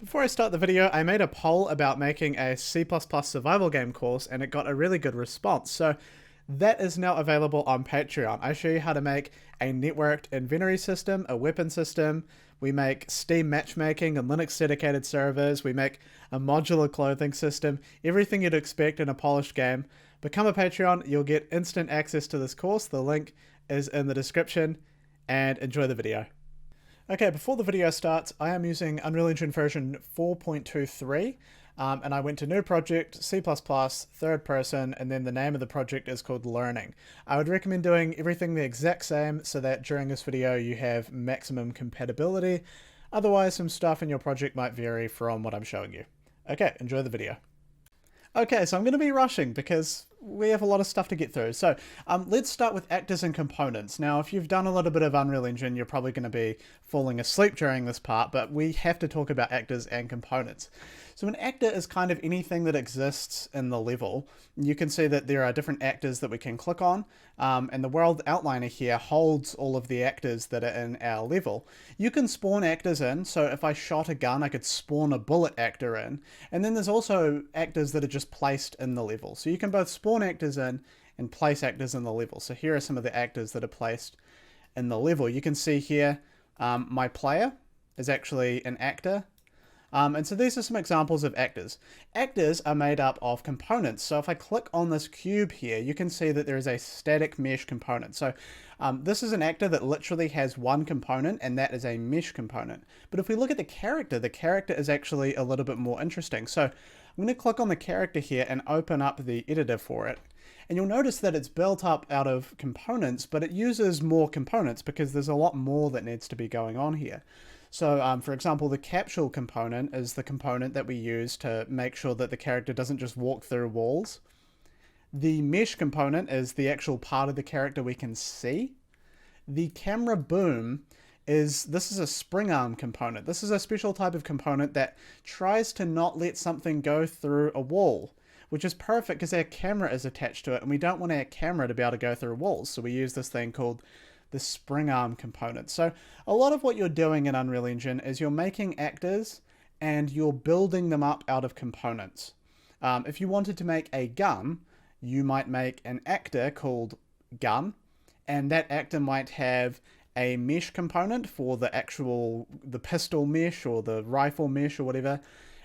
Before I start the video, I made a poll about making a C++ survival game course and it got a really good response. So that is now available on Patreon. I show you how to make a networked inventory system, a weapon system. We make Steam matchmaking and Linux dedicated servers. We make a modular clothing system, everything you'd expect in a polished game. Become a Patreon, you'll get instant access to this course. The link is in the description, and enjoy the video. Okay, before the video starts, I am using Unreal Engine version 4.23, and I went to New Project, C++, third person, and then the name of the project is called Learning. I would recommend doing everything the exact same so that during this video you have maximum compatibility. Otherwise, some stuff in your project might vary from what I'm showing you. Okay, enjoy the video. Okay, so I'm going to be rushing because we have a lot of stuff to get through. So let's start with actors and components. Now, if you've done a little bit of Unreal Engine, you're probably going to be falling asleep during this part, but we have to talk about actors and components. So an actor is kind of anything that exists in the level. You can see that there are different actors that we can click on, and the world outliner here holds all of the actors that are in our level. You can spawn actors in, so if I shot a gun, I could spawn a bullet actor in, and then there's also actors that are just placed in the level. So you can both spawn actors in and place actors in the level. So here are some of the actors that are placed in the level. You can see here my player is actually an actor. And so these are some examples of actors. Actors are made up of components. So if I click on this cube here, you can see that there is a static mesh component. So this is an actor that literally has one component, and that is a mesh component. But if we look at the character is actually a little bit more interesting. So I'm going to click on the character here and open up the editor for it. And you'll notice that it's built up out of components, but it uses more components because there's a lot more that needs to be going on here. So, for example, the capsule component is the component that we use to make sure that the character doesn't just walk through walls. The mesh component is the actual part of the character we can see. The camera boom this is a spring arm component. This is a special type of component that tries to not let something go through a wall, which is perfect because our camera is attached to it, and we don't want our camera to be able to go through walls. So we use this thing called the spring arm component. So a lot of what you're doing in Unreal Engine is you're making actors and you're building them up out of components. If you wanted to make a gun, you might make an actor called gun, and that actor might have a mesh component for the pistol mesh or the rifle mesh or whatever.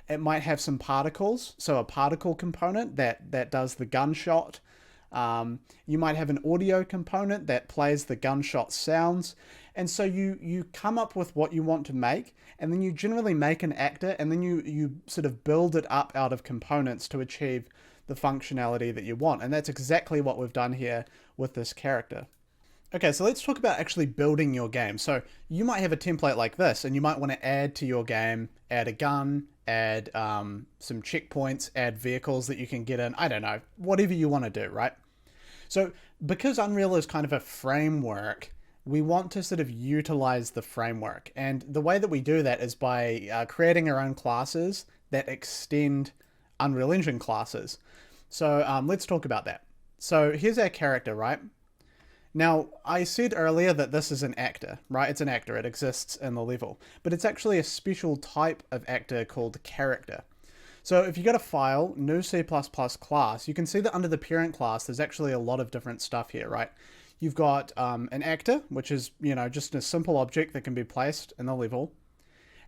It might have some particles, so a particle component that does the gunshot. You might have an audio component that plays the gunshot sounds. And so you come up with what you want to make, and then you generally make an actor, and then you sort of build it up out of components to achieve the functionality that you want. And that's exactly what we've done here with this character. Okay, so let's talk about actually building your game. So you might have a template like this, and you might want to add to your game, add a gun, add some checkpoints, add vehicles that you can get in, I don't know, whatever you want to do, right? So because Unreal is kind of a framework, we want to sort of utilize the framework. And the way that we do that is by creating our own classes that extend Unreal Engine classes. So let's talk about that. So here's our character, right? Now, I said earlier that this is an actor, right? It's an actor, it exists in the level, but it's actually a special type of actor called character. So if you go to File, New C++ Class, you can see that under the parent class, there's actually a lot of different stuff here, right? You've got an actor, which is, just a simple object that can be placed in the level.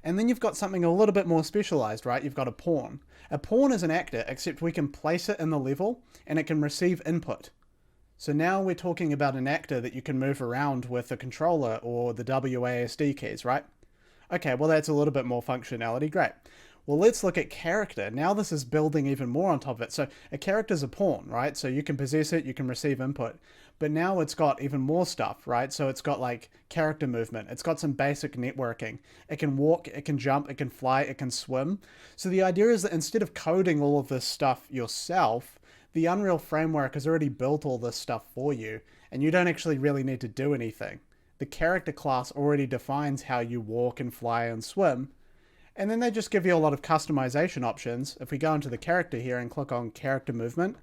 And then you've got something a little bit more specialized, right? You've got a pawn. A pawn is an actor, except we can place it in the level and it can receive input. So now we're talking about an actor that you can move around with a controller or the WASD keys, right? Okay, well that's a little bit more functionality, great. Well, let's look at character. Now this is building even more on top of it. So a character's a pawn, right? So you can possess it, you can receive input. But now it's got even more stuff, right? So it's got like character movement. It's got some basic networking. It can walk, it can jump, it can fly, it can swim. So the idea is that instead of coding all of this stuff yourself, the Unreal framework has already built all this stuff for you, and you don't actually really need to do anything. The character class already defines how you walk and fly and swim, and then they just give you a lot of customization options. If we go into the character here and click on character movement,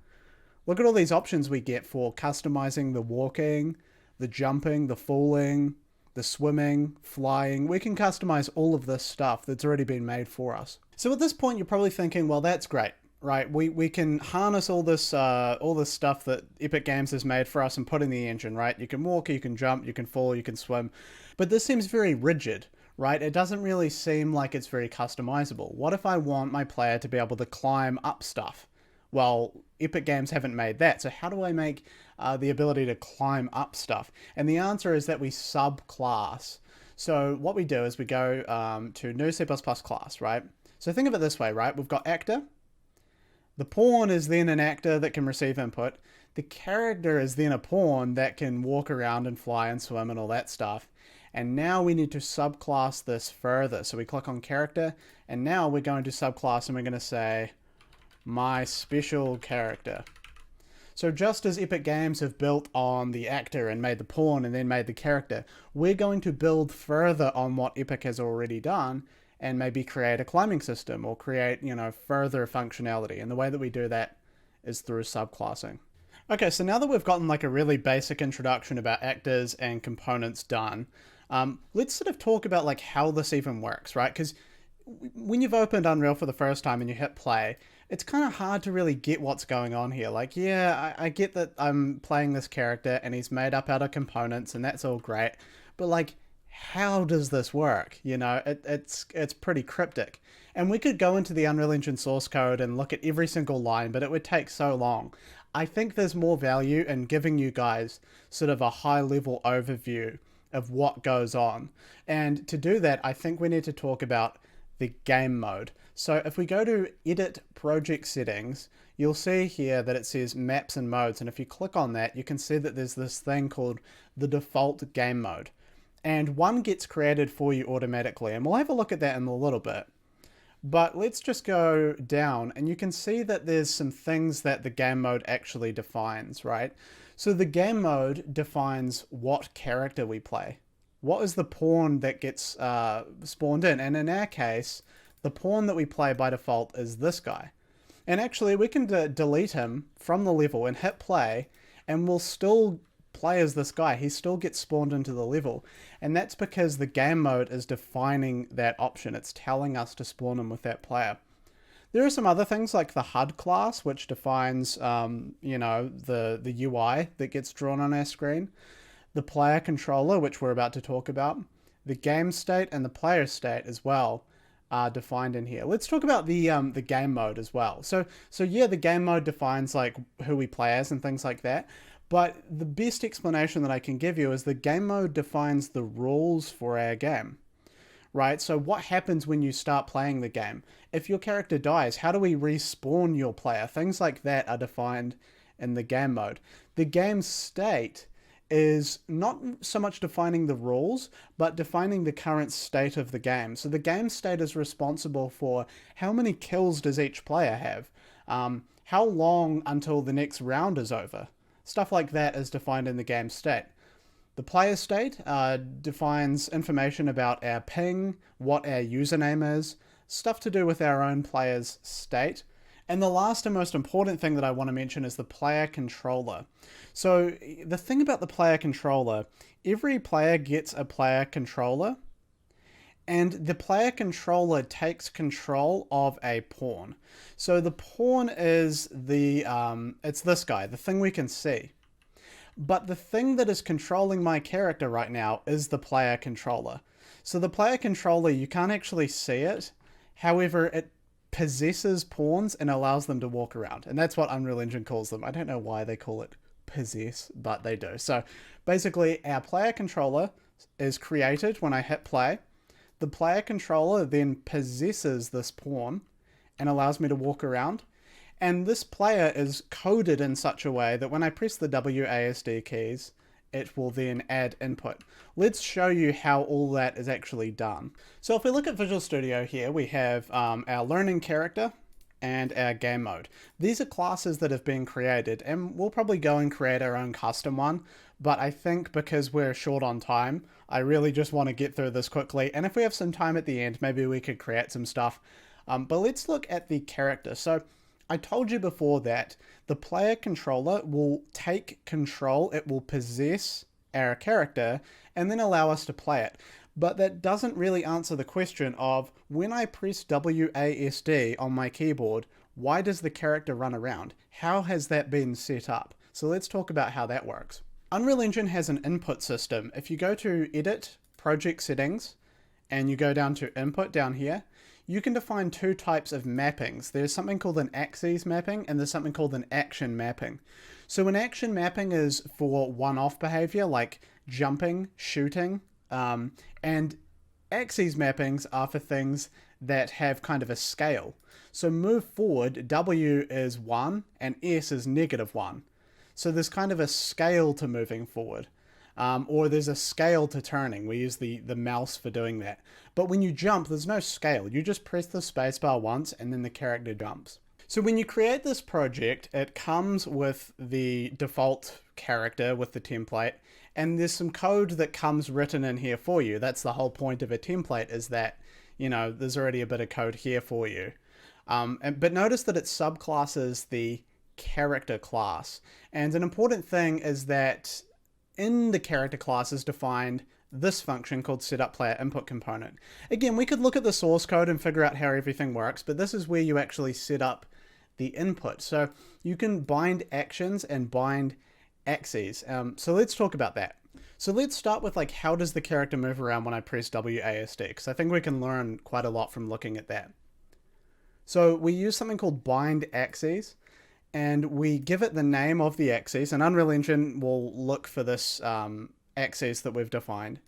look at all these options we get for customizing the walking, the jumping, the falling, the swimming, flying. We can customize all of this stuff that's already been made for us. So at this point, you're probably thinking, well, that's great, right? We can harness all this stuff that Epic Games has made for us and put in the engine, right? You can walk, you can jump, you can fall, you can swim. But this seems very rigid, right? It doesn't really seem like it's very customizable. What if I want my player to be able to climb up stuff? Well, Epic Games haven't made that. So how do I make the ability to climb up stuff? And the answer is that we subclass. So what we do is we go to new C++ class, right? So think of it this way, right? We've got actor. The pawn is then an actor that can receive input. The character is then a pawn that can walk around and fly and swim and all that stuff. And now we need to subclass this further. So we click on character, and now we're going to subclass, and we're going to say my special character. So just as Epic Games have built on the actor and made the pawn and then made the character, we're going to build further on what Epic has already done and maybe create a climbing system or create, further functionality. And the way that we do that is through subclassing. Okay, so now that we've gotten like a really basic introduction about actors and components done, let's sort of talk about like how this even works, right? Because when you've opened Unreal for the first time and you hit play, it's kind of hard to really get what's going on here. Like, yeah, I get that I'm playing this character and he's made up out of components and that's all great, but like, how does this work? It's pretty cryptic. And we could go into the Unreal Engine source code and look at every single line, but it would take so long. I think there's more value in giving you guys sort of a high-level overview of what goes on. And to do that, I think we need to talk about the game mode. So if we go to Edit Project Settings, you'll see here that it says Maps and Modes. And if you click on that, you can see that there's this thing called the default game mode. And one gets created for you automatically. And we'll have a look at that in a little bit. But let's just go down and you can see that there's some things that the game mode actually defines, right? So the game mode defines what character we play. What is the pawn that gets spawned in? And in our case, the pawn that we play by default is this guy. And actually we can delete him from the level and hit play and we'll still play as this guy. He still gets spawned into the level. And that's because the game mode is defining that option. It's telling us to spawn him with that player. There are some other things like the HUD class, which defines, the UI that gets drawn on our screen. The player controller, which we're about to talk about. The game state and the player state as well are defined in here. Let's talk about the game mode as well. So yeah, the game mode defines like who we play as and things like that. But the best explanation that I can give you is the game mode defines the rules for our game, right? So what happens when you start playing the game? If your character dies, how do we respawn your player? Things like that are defined in the game mode. The game state is not so much defining the rules, but defining the current state of the game. So the game state is responsible for how many kills does each player have? How long until the next round is over? Stuff like that is defined in the game state. The player state defines information about our ping, what our username is, stuff to do with our own player's state. And the last and most important thing that I want to mention is the player controller. So the thing about the player controller, every player gets a player controller, and the player controller takes control of a pawn. So the pawn is it's this guy, the thing we can see. But the thing that is controlling my character right now is the player controller. So the player controller, you can't actually see it. However, it possesses pawns and allows them to walk around. And that's what Unreal Engine calls them. I don't know why they call it possess, but they do. So basically, our player controller is created when I hit play. The player controller then possesses this pawn and allows me to walk around. And this player is coded in such a way that when I press the WASD keys, it will then add input. Let's show you how all that is actually done. So if we look at Visual Studio here, we have our learning character and our game mode. These are classes that have been created, and we'll probably go and create our own custom one. But I think because we're short on time, I really just want to get through this quickly. And if we have some time at the end, maybe we could create some stuff. But let's look at the character. So I told you before that the player controller will take control. It will possess our character and then allow us to play it. But that doesn't really answer the question of, when I press WASD on my keyboard, why does the character run around? How has that been set up? So let's talk about how that works. Unreal Engine has an input system. If you go to Edit, Project Settings, and you go down to Input down here, you can define two types of mappings. There's something called an axes mapping, and there's something called an action mapping. So an action mapping is for one-off behavior like jumping, shooting, and axes mappings are for things that have kind of a scale. So move forward, W is 1 and S is -1. So there's kind of a scale to moving forward. Or there's a scale to turning. We use the mouse for doing that. But when you jump, there's no scale. You just press the spacebar once and then the character jumps. So when you create this project, it comes with the default character with the template, and there's some code that comes written in here for you. That's the whole point of a template, is that, you know, there's already a bit of code here for you. But notice that it subclasses the character class. And an important thing is that in the character class is defined this function called setUpPlayerInputComponent. Again, we could look at the source code and figure out how everything works, but this is where you actually set up the input. So you can bind actions and bind axes. So let's talk about that. So let's start with, like, how does the character move around when I press WASD? Because I think we can learn quite a lot from looking at that. So we use something called bind axes, and we give it the name of the axis, and Unreal Engine will look for this axis that we've defined,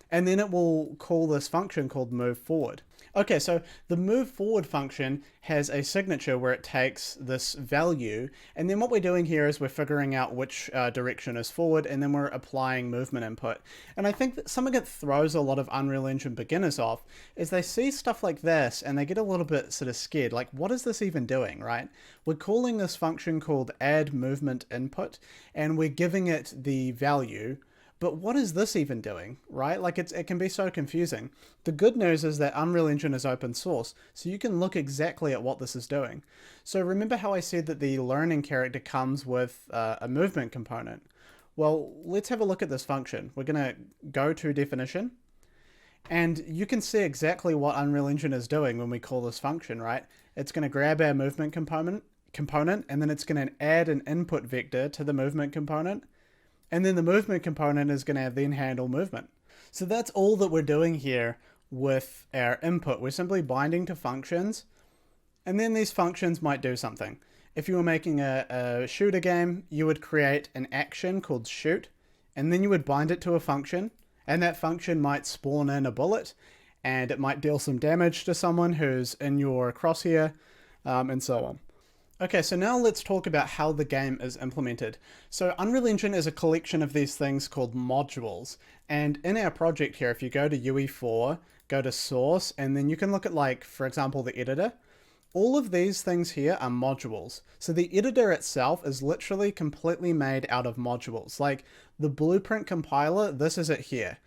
and then it will call this function called move forward. Okay, so the move forward function has a signature where it takes this value, and then what we're doing here is we're figuring out which direction is forward, and then we're applying movement input. And I think that something that throws a lot of Unreal Engine beginners off is they see stuff like this and they get a little bit sort of scared, like, what is this even doing, right? We're calling this function called add movement input, and we're giving it the value. But what is this even doing, right? Like, it can be so confusing. The good news is that Unreal Engine is open source, so you can look exactly at what this is doing. So remember how I said that the learning character comes with a movement component? Well, let's have a look at this function. We're going to go to definition, and you can see exactly what Unreal Engine is doing when we call this function, right? It's going to grab our movement component, and then it's going to add an input vector to the movement component. And then the movement component is going to then handle movement. So that's all that we're doing here with our input. We're simply binding to functions, and then these functions might do something. If you were making a shooter game, you would create an action called shoot, and then you would bind it to a function, and that function might spawn in a bullet, and it might deal some damage to someone who's in your crosshair, and so on. Okay, so now let's talk about how the game is implemented. So Unreal Engine is a collection of these things called modules. And in our project here, if you go to UE4, go to source, and then you can look at, like, for example, the editor. All of these things here are modules. So the editor itself is literally completely made out of modules. Like the Blueprint compiler, this is it here.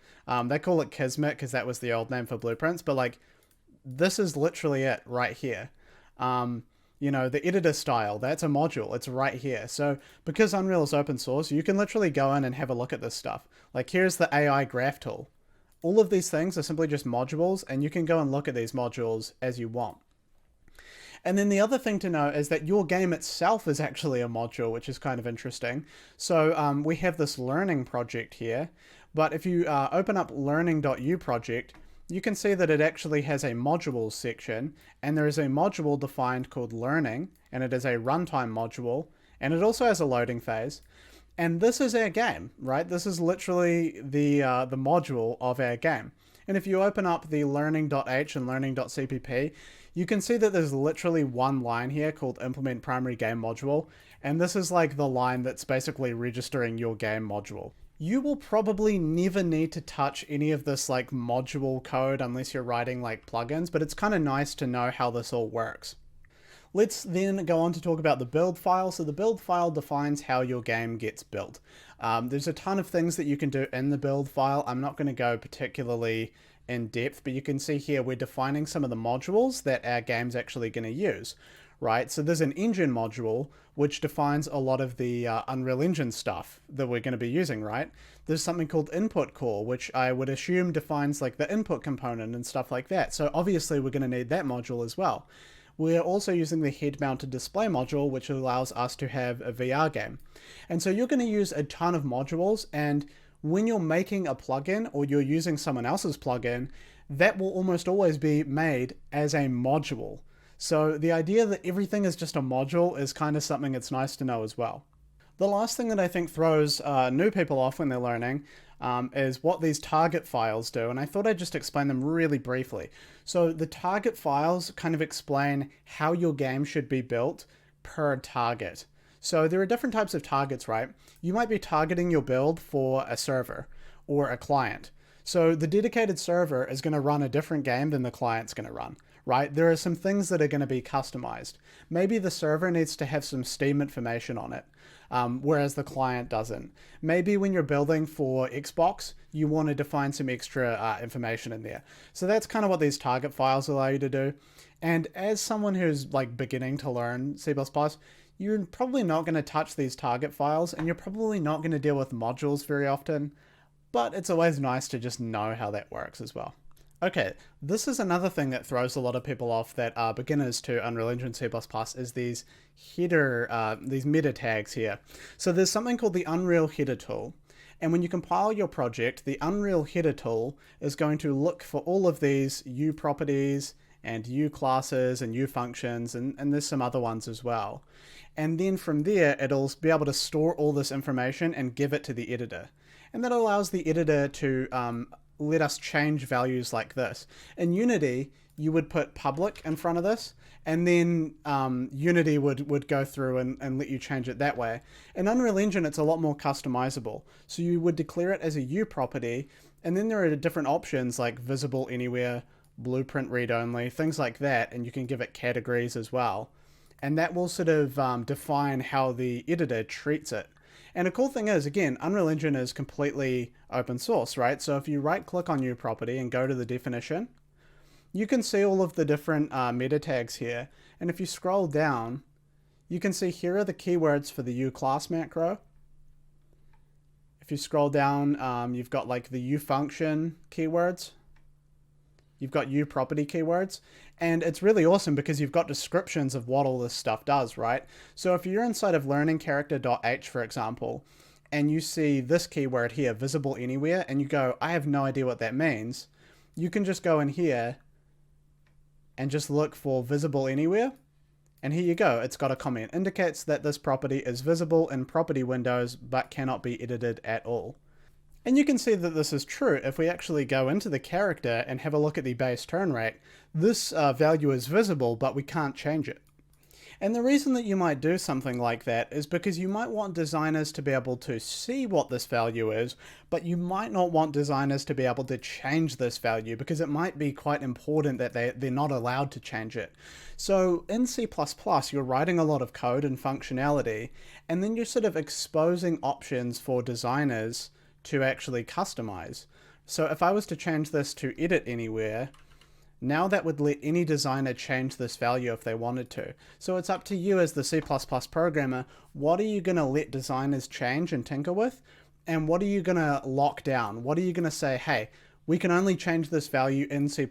They call it Kismet because that was the old name for blueprints, but like this is literally it right here. You know, the editor style, that's a module. It's right here. So because Unreal is open source, you can literally go in and have a look at this stuff. Like here's the AI graph tool. All of these things are simply just modules, and you can go and look at these modules as you want. And then the other thing to know is that your game itself is actually a module, which is kind of interesting. So we have this learning project here, but if you open up learning.u project, you can see that it actually has a modules section, and there is a module defined called learning, and it is a runtime module, and it also has a loading phase. And this is our game, right? This is literally the module of our game. And if you open up the learning.h and learning.cpp, you can see that there's literally one line here called implement primary game module. And this is like the line that's basically registering your game module. You will probably never need to touch any of this like module code unless you're writing like plugins, but it's kind of nice to know how this all works. Let's then go on to talk about the build file. So the build file defines how your game gets built. There's a ton of things that you can do in the build file. I'm not going to go particularly in depth, but you can see here we're defining some of the modules that our game's actually going to use. right? So there's an engine module which defines a lot of the Unreal Engine stuff that we're going to be using, right? There's something called input core, which I would assume defines like the input component and stuff like that. So obviously we're going to need that module as well. We're also using the head-mounted display module, which allows us to have a VR game. And so you're going to use a ton of modules, and when you're making a plugin or you're using someone else's plugin, that will almost always be made as a module. So the idea that everything is just a module is kind of something it's nice to know as well. The last thing that I think throws new people off when they're learning is what these target files do, and I thought I'd just explain them really briefly. So the target files kind of explain how your game should be built per target. So there are different types of targets, right? You might be targeting your build for a server or a client. So the dedicated server is going to run a different game than the client's going to run, right? There are some things that are going to be customized. Maybe the server needs to have some Steam information on it, whereas the client doesn't. Maybe when you're building for Xbox, you want to define some extra information in there. So that's kind of what these target files allow you to do. And as someone who's like beginning to learn C++, you're probably not going to touch these target files, and you're probably not going to deal with modules very often, but it's always nice to just know how that works as well. Okay, this is another thing that throws a lot of people off that are beginners to Unreal Engine C++ is these these meta tags here. So there's something called the Unreal Header tool. And when you compile your project, the Unreal Header tool is going to look for all of these U properties and U classes and U functions, and there's some other ones as well. And then from there, it'll be able to store all this information and give it to the editor. And that allows the editor to let us change values like this. In Unity, you would put public in front of this, and then Unity would go through and let you change it that way. In Unreal Engine, it's a lot more customizable. So you would declare it as a U property, and then there are different options like visible anywhere, blueprint read only, things like that, and you can give it categories as well. And that will sort of define how the editor treats it. And a cool thing is, again, Unreal Engine is completely open source, right? So if you right click on U property and go to the definition, you can see all of the different meta tags here. And if you scroll down, you can see here are the keywords for the U class macro. If you scroll down, you've got like the U function keywords. You've got U property keywords, and it's really awesome because you've got descriptions of what all this stuff does, right? So if you're inside of learning character.h, for example, and you see this keyword here, visible anywhere, and you go, I have no idea what that means, you can just go in here and just look for visible anywhere. And here you go. It's got a comment. Indicates that this property is visible in property windows, but cannot be edited at all. And you can see that this is true. If we actually go into the character and have a look at the base turn rate, this value is visible, but we can't change it. And the reason that you might do something like that is because you might want designers to be able to see what this value is, but you might not want designers to be able to change this value because it might be quite important that they're not allowed to change it. So in C++, you're writing a lot of code and functionality, and then you're sort of exposing options for designers to actually customize. So if I was to change this to edit anywhere, now that would let any designer change this value if they wanted to. So it's up to you as the C++ programmer, what are you going to let designers change and tinker with? And what are you going to lock down? What are you going to say, hey, we can only change this value in C++.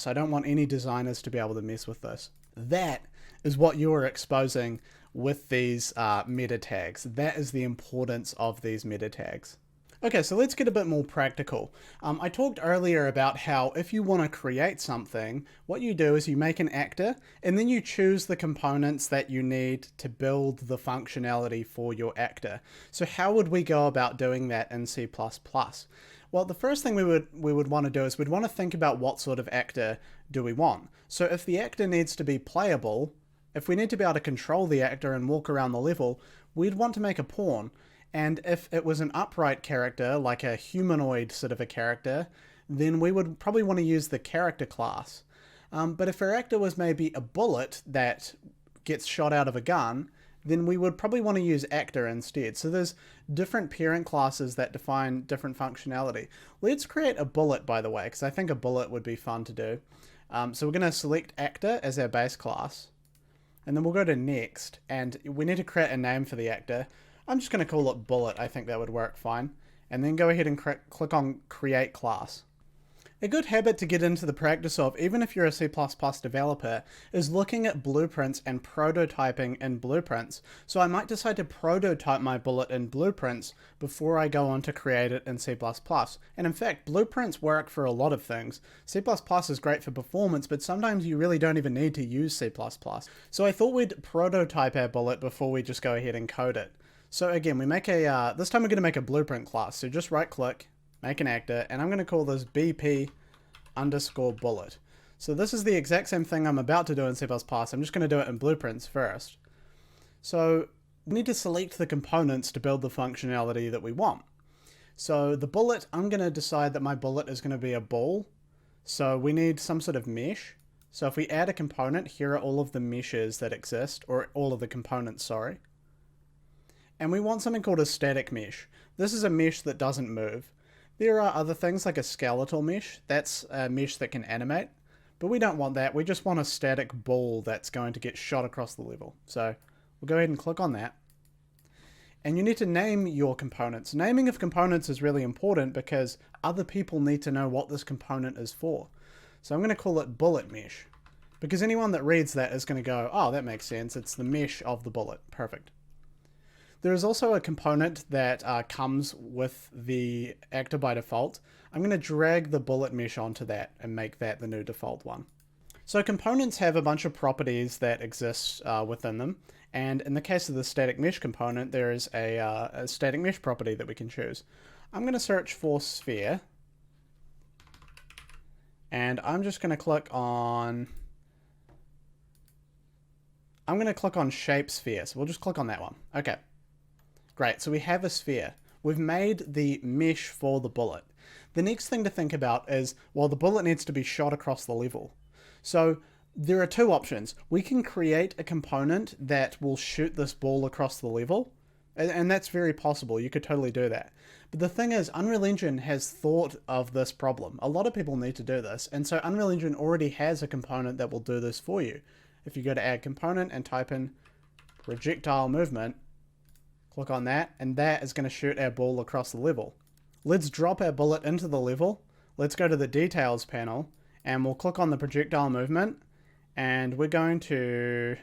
I don't want any designers to be able to mess with this. That is what you're exposing with these meta tags. That is the importance of these meta tags. Okay, so let's get a bit more practical. I talked earlier about how if you want to create something, what you do is you make an actor and then you choose the components that you need to build the functionality for your actor. So how would we go about doing that in C++? Well, the first thing we would want to do is we'd want to think about what sort of actor do we want. So if the actor needs to be playable, if we need to be able to control the actor and walk around the level, we'd want to make a pawn. And if it was an upright character, like a humanoid sort of a character, then we would probably want to use the character class. But if our actor was maybe a bullet that gets shot out of a gun, then we would probably want to use actor instead. So there's different parent classes that define different functionality. Let's create a bullet, by the way, because I think a bullet would be fun to do. So we're going to select actor as our base class. And then we'll go to next, and we need to create a name for the actor. I'm just going to call it Bullet. I think that would work fine. And then go ahead and click on Create Class. A good habit to get into the practice of, even if you're a C++ developer, is looking at blueprints and prototyping in blueprints. So I might decide to prototype my bullet in blueprints before I go on to create it in C++. And in fact, blueprints work for a lot of things. C++ is great for performance, but sometimes you really don't even need to use C++. So I thought we'd prototype our bullet before we just go ahead and code it. So again, we make a, this time we're going to make a blueprint class. So just right click, make an actor, and I'm going to call this BP underscore bullet. So this is the exact same thing I'm about to do in C++. I'm just going to do it in blueprints first. So we need to select the components to build the functionality that we want. So the bullet, I'm going to decide that my bullet is going to be a ball. So we need some sort of mesh. So if we add a component, here are all of the meshes that exist, or all of the components, sorry. And we want something called a static mesh. This is a mesh that doesn't move. There are other things like a skeletal mesh. That's a mesh that can animate, but we don't want that. We just want a static ball that's going to get shot across the level. So we'll go ahead and click on that. And you need to name your components. Naming of components is really important because other people need to know what this component is for. So I'm going to call it bullet mesh, because anyone that reads that is going to go, oh, that makes sense. It's the mesh of the bullet. Perfect. There is also a component that comes with the actor by default. I'm going to drag the bullet mesh onto that and make that the new default one. So components have a bunch of properties that exist within them. And in the case of the static mesh component, there is a static mesh property that we can choose. I'm going to search for sphere. And I'm just going to click on... I'm going to click on shape sphere. So we'll just click on that one. Okay. Great, so we have a sphere. We've made the mesh for the bullet. The next thing to think about is, well, the bullet needs to be shot across the level. So there are two options. We can create a component that will shoot this ball across the level, and that's very possible. You could totally do that. But the thing is, Unreal Engine has thought of this problem. A lot of people need to do this, and so Unreal Engine already has a component that will do this for you. If you go to Add Component and type in projectile movement, click on that, and that is going to shoot our ball across the level. Let's drop our bullet into the level. Let's go to the details panel, and we'll click on the projectile movement, and we're going to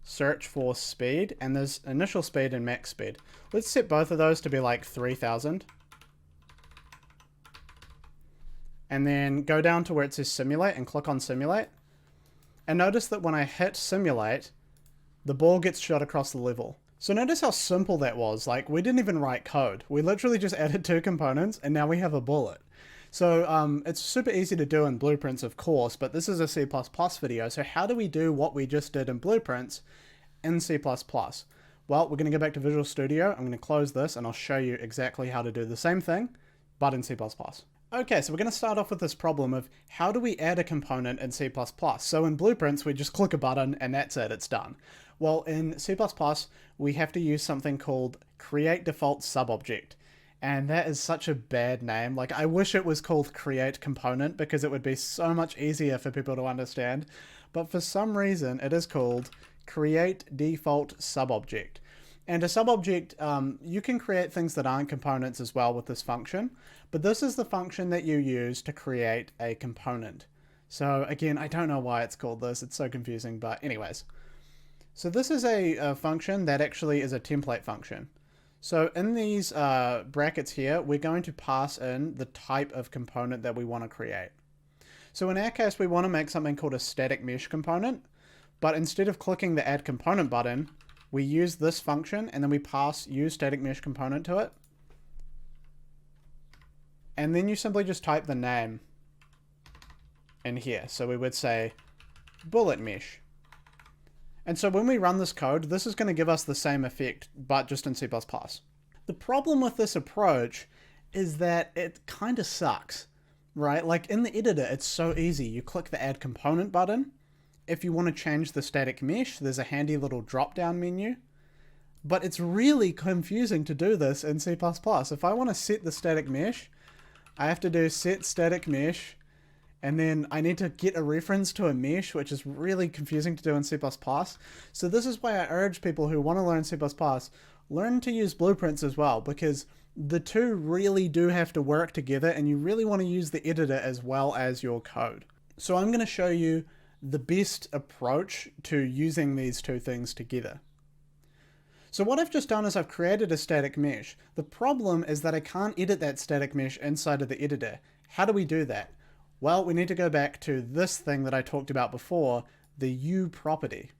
search for speed, and there's initial speed and max speed. Let's set both of those to be like 3000. And then go down to where it says simulate and click on simulate. And notice that when I hit simulate, the ball gets shot across the level. So notice how simple that was. Like, we didn't even write code. We literally just added two components and now we have a bullet. So it's super easy to do in Blueprints, of course, but this is a C++ video. So how do we do what we just did in Blueprints in C++? Well, we're going to go back to Visual Studio. I'm going to close this and I'll show you exactly how to do the same thing, but in C++. Okay, so we're going to start off with this problem of how do we add a component in C++? So in Blueprints, we just click a button and that's it, it's done. Well, in C++, we have to use something called create default subobject. And that is such a bad name. Like, I wish it was called create component because it would be so much easier for people to understand. But for some reason, it is called create default subobject. And a subobject, you can create things that aren't components as well with this function, but this is the function that you use to create a component. So again, I don't know why it's called this, it's so confusing, but anyways. So this is a function that actually is a template function. So in these brackets here, we're going to pass in the type of component that we want to create. So in our case, we want to make something called a static mesh component, but instead of clicking the add component button, we use this function and then we pass use static mesh component to it. And then you simply just type the name in here. So we would say bullet mesh. And so when we run this code, this is going to give us the same effect, but just in C++. The problem with this approach is that it kind of sucks, right? Like in the editor, it's so easy. You click the add component button. If you want to change the static mesh, there's a handy little drop-down menu. But it's really confusing to do this in C++. If I want to set the static mesh, I have to do set static mesh, And then I need to get a reference to a mesh, which is really confusing to do in C++. So this is why I urge people who want to learn C++, learn to use blueprints as well, because the two really do have to work together, and you really want to use the editor as well as your code. So I'm going to show you the best approach to using these two things together. So what I've just done is I've created a static mesh. The problem is that I can't edit that static mesh inside of the editor. How do we do that? Well, we need to go back to this thing that I talked about before, the U property.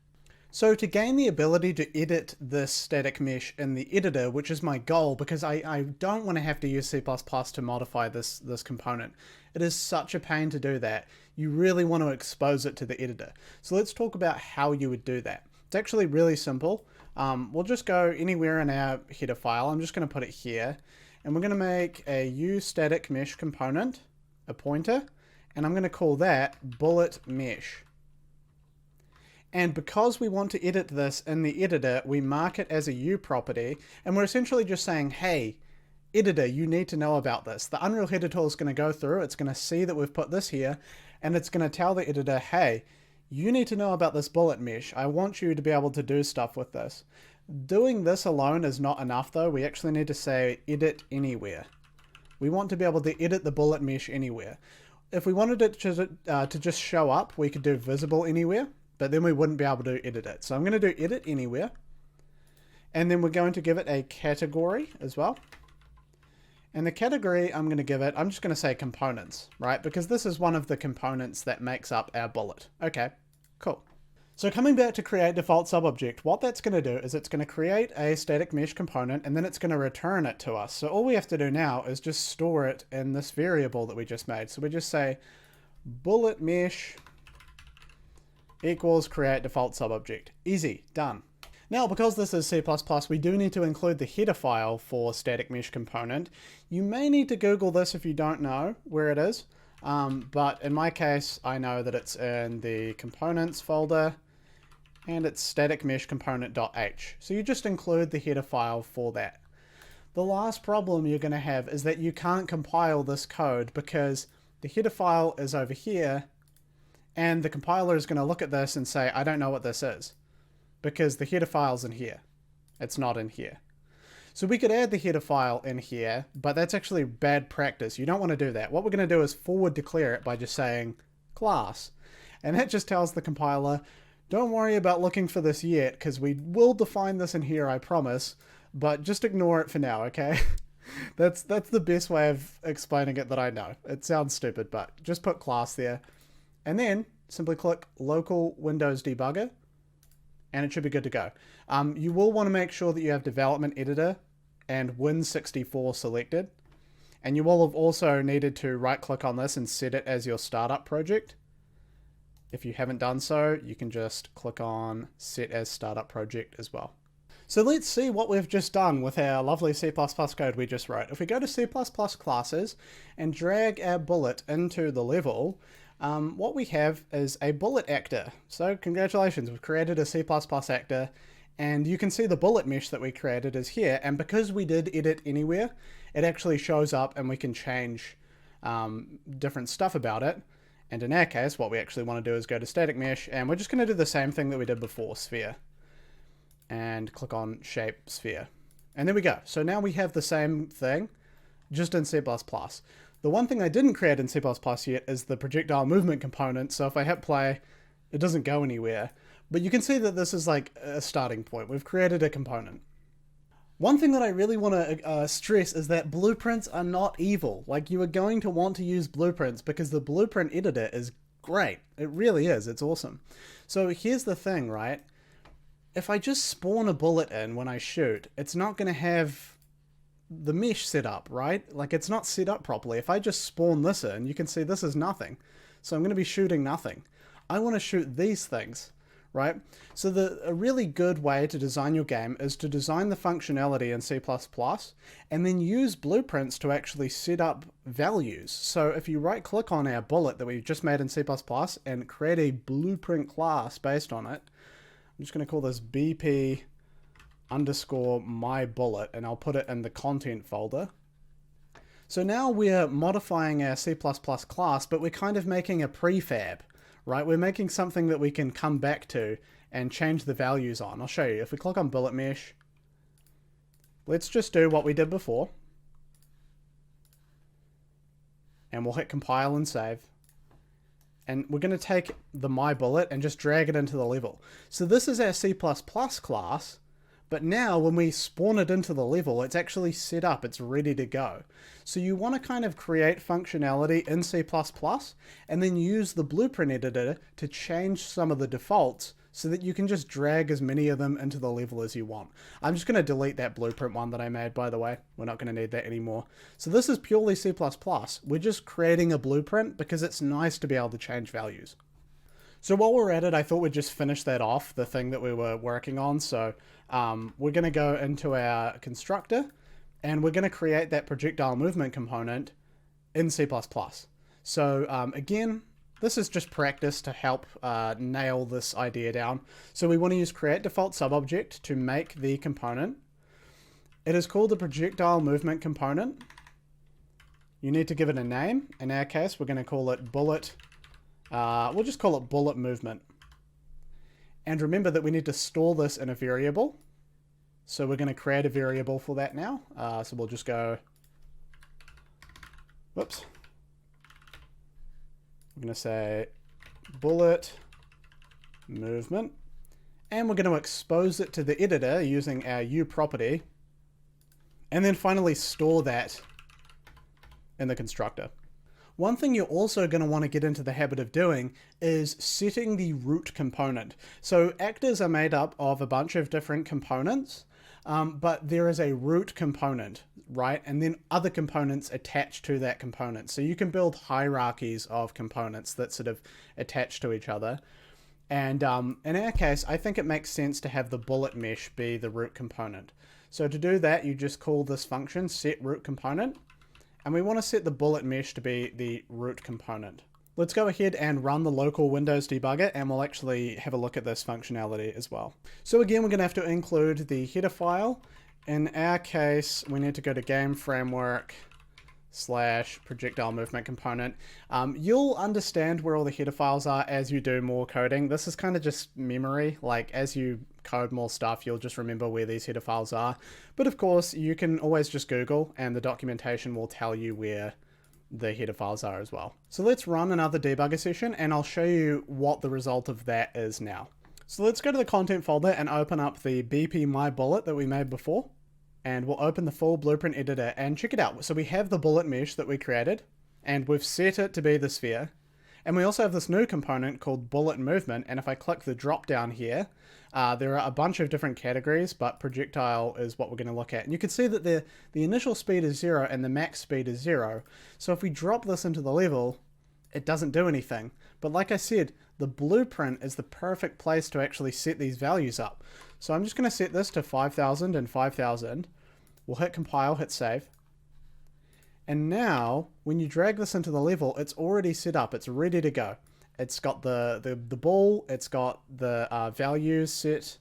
So to gain the ability to edit this static mesh in the editor, which is my goal, because I don't want to have to use C++ to modify this component. It is such a pain to do that. You really want to expose it to the editor. So let's talk about how you would do that. It's actually really simple. We'll just go anywhere in our header file. I'm just going to put it here. And we're going to make a U static mesh component, a pointer, and I'm going to call that bullet mesh. And because we want to edit this in the editor, we mark it as a U property, and we're essentially just saying, hey, editor, you need to know about this. The Unreal Header tool is going to go through, it's going to see that we've put this here, and it's going to tell the editor, hey, you need to know about this bullet mesh. I want you to be able to do stuff with this. Doing this alone is not enough though. We actually need to say edit anywhere. We want to be able to edit the bullet mesh anywhere. If we wanted it to just show up, we could do visible anywhere, but then we wouldn't be able to edit it. So I'm going to do edit anywhere. And then we're going to give it a category as well. And the category I'm going to give it, I'm just going to say components, right? Because this is one of the components that makes up our bullet. Okay, cool. So coming back to create default subobject, what that's going to do is it's going to create a static mesh component, and then it's going to return it to us. So all we have to do now is just store it in this variable that we just made. So we just say bullet mesh equals create default subobject. Easy, done. Now, because this is C++, we do need to include the header file for static mesh component. You may need to Google this if you don't know where it is, but in my case, I know that it's in the components folder, and it's static mesh component.h. So you just include the header file for that. The last problem you're going to have is that you can't compile this code because the header file is over here, and the compiler is going to look at this and say, I don't know what this is, because the header file's in here. It's not in here. So we could add the header file in here, but that's actually bad practice. You don't want to do that. What we're going to do is forward declare it by just saying class. And that just tells the compiler, don't worry about looking for this yet, because we will define this in here, I promise, but just ignore it for now, okay? That's the best way of explaining it that I know. It sounds stupid, but just put class there. And then simply click local Windows debugger, and it should be good to go. You will want to make sure that you have development editor and Win64 selected. And you will have also needed to right click on this and set it as your startup project. If you haven't done so, you can just click on set as startup project as well. So let's see what we've just done with our lovely C++ code we just wrote. If we go to C++ classes and drag our bullet into the level, what we have is a bullet actor. So congratulations, we've created a C++ actor, and you can see the bullet mesh that we created is here. And because we did edit anywhere, it actually shows up and we can change different stuff about it. And in our case, what we actually want to do is go to static mesh, and we're just going to do the same thing that we did before, sphere. And click on shape sphere. And there we go. So now we have the same thing, just in C++. The one thing I didn't create in C++ yet is the projectile movement component, so if I hit play, it doesn't go anywhere. But you can see that this is like a starting point. We've created a component. One thing that I really want to stress is that blueprints are not evil. Like, you are going to want to use blueprints because the blueprint editor is great. It really is. It's awesome. So here's the thing, right? If I just spawn a bullet in when I shoot, it's not going to have the mesh set up, right? Like, it's not set up properly. If I just spawn this in, you can see this is nothing. So I'm going to be shooting nothing. I want to shoot these things, right? So a really good way to design your game is to design the functionality in C++ and then use blueprints to actually set up values. So if you right click on our bullet that we just made in C++ and create a blueprint class based on it, I'm just going to call this BP underscore my bullet, and I'll put it in the content folder. So now we're modifying our C++ class, but we're kind of making a prefab, right? We're making something that we can come back to and change the values on. I'll show you. If we click on bullet mesh, let's just do what we did before. And we'll hit compile and save. And we're going to take the my bullet and just drag it into the level. So this is our C++ class, but now when we spawn it into the level, it's actually set up, it's ready to go. So you want to kind of create functionality in C++ and then use the blueprint editor to change some of the defaults so that you can just drag as many of them into the level as you want. I'm just going to delete that blueprint one that I made, by the way. We're not going to need that anymore. So this is purely C++. We're just creating a blueprint because it's nice to be able to change values. So while we're at it, I thought we'd just finish that off, the thing that we were working on. So we're going to go into our constructor and we're going to create that projectile movement component in C++. So again, this is just practice to help nail this idea down. So we want to use create default subobject to make the component. It is called the projectile movement component. You need to give it a name. In our case, we're going to call it bullet. We'll just call it bullet movement. And remember that we need to store this in a variable. So we're going to create a variable for that now. So we'll just go, whoops. I'm going to say bullet movement, and we're going to expose it to the editor using our U property, and then finally store that in the constructor. One thing you're also going to want to get into the habit of doing is setting the root component. So actors are made up of a bunch of different components, but there is a root component, right? And then other components attached to that component. So you can build hierarchies of components that sort of attach to each other. And in our case, I think it makes sense to have the bullet mesh be the root component. So to do that, you just call this function set root component. And we want to set the bullet mesh to be the root component. Let's go ahead and run the local Windows debugger and we'll actually have a look at this functionality as well. So again, we're going to have to include the header file. In our case, we need to go to game framework / projectile movement component. You'll understand where all the header files are as you do more coding. This is kind of just memory. Like as you code more stuff, you'll just remember where these header files are. But of course, you can always just Google and the documentation will tell you where the header files are as well. So let's run another debugger session and I'll show you what the result of that is now. So let's go to the content folder and open up the BP my bullet that we made before. And we'll open the full blueprint editor and check it out. So we have the bullet mesh that we created and we've set it to be the sphere. And we also have this new component called bullet movement. And if I click the drop down here, there are a bunch of different categories, but projectile is what we're going to look at. And you can see that the initial speed is 0 and the max speed is 0. So if we drop this into the level, it doesn't do anything. But like I said, the blueprint is the perfect place to actually set these values up. So I'm just going to set this to 5,000 and 5,000. We'll hit compile, hit save. And now, when you drag this into the level, it's already set up. It's ready to go. It's got the ball. It's got the values set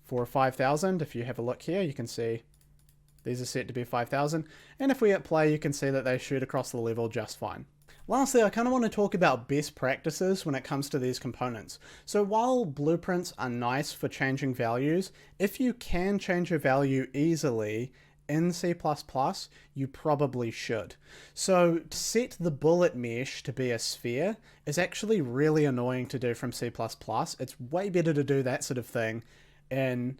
for 5,000. If you have a look here, you can see these are set to be 5,000. And if we hit play, you can see that they shoot across the level just fine. Lastly, I kind of want to talk about best practices when it comes to these components. So while blueprints are nice for changing values, if you can change a value easily in C++, you probably should. So to set the bullet mesh to be a sphere is actually really annoying to do from C++. It's way better to do that sort of thing in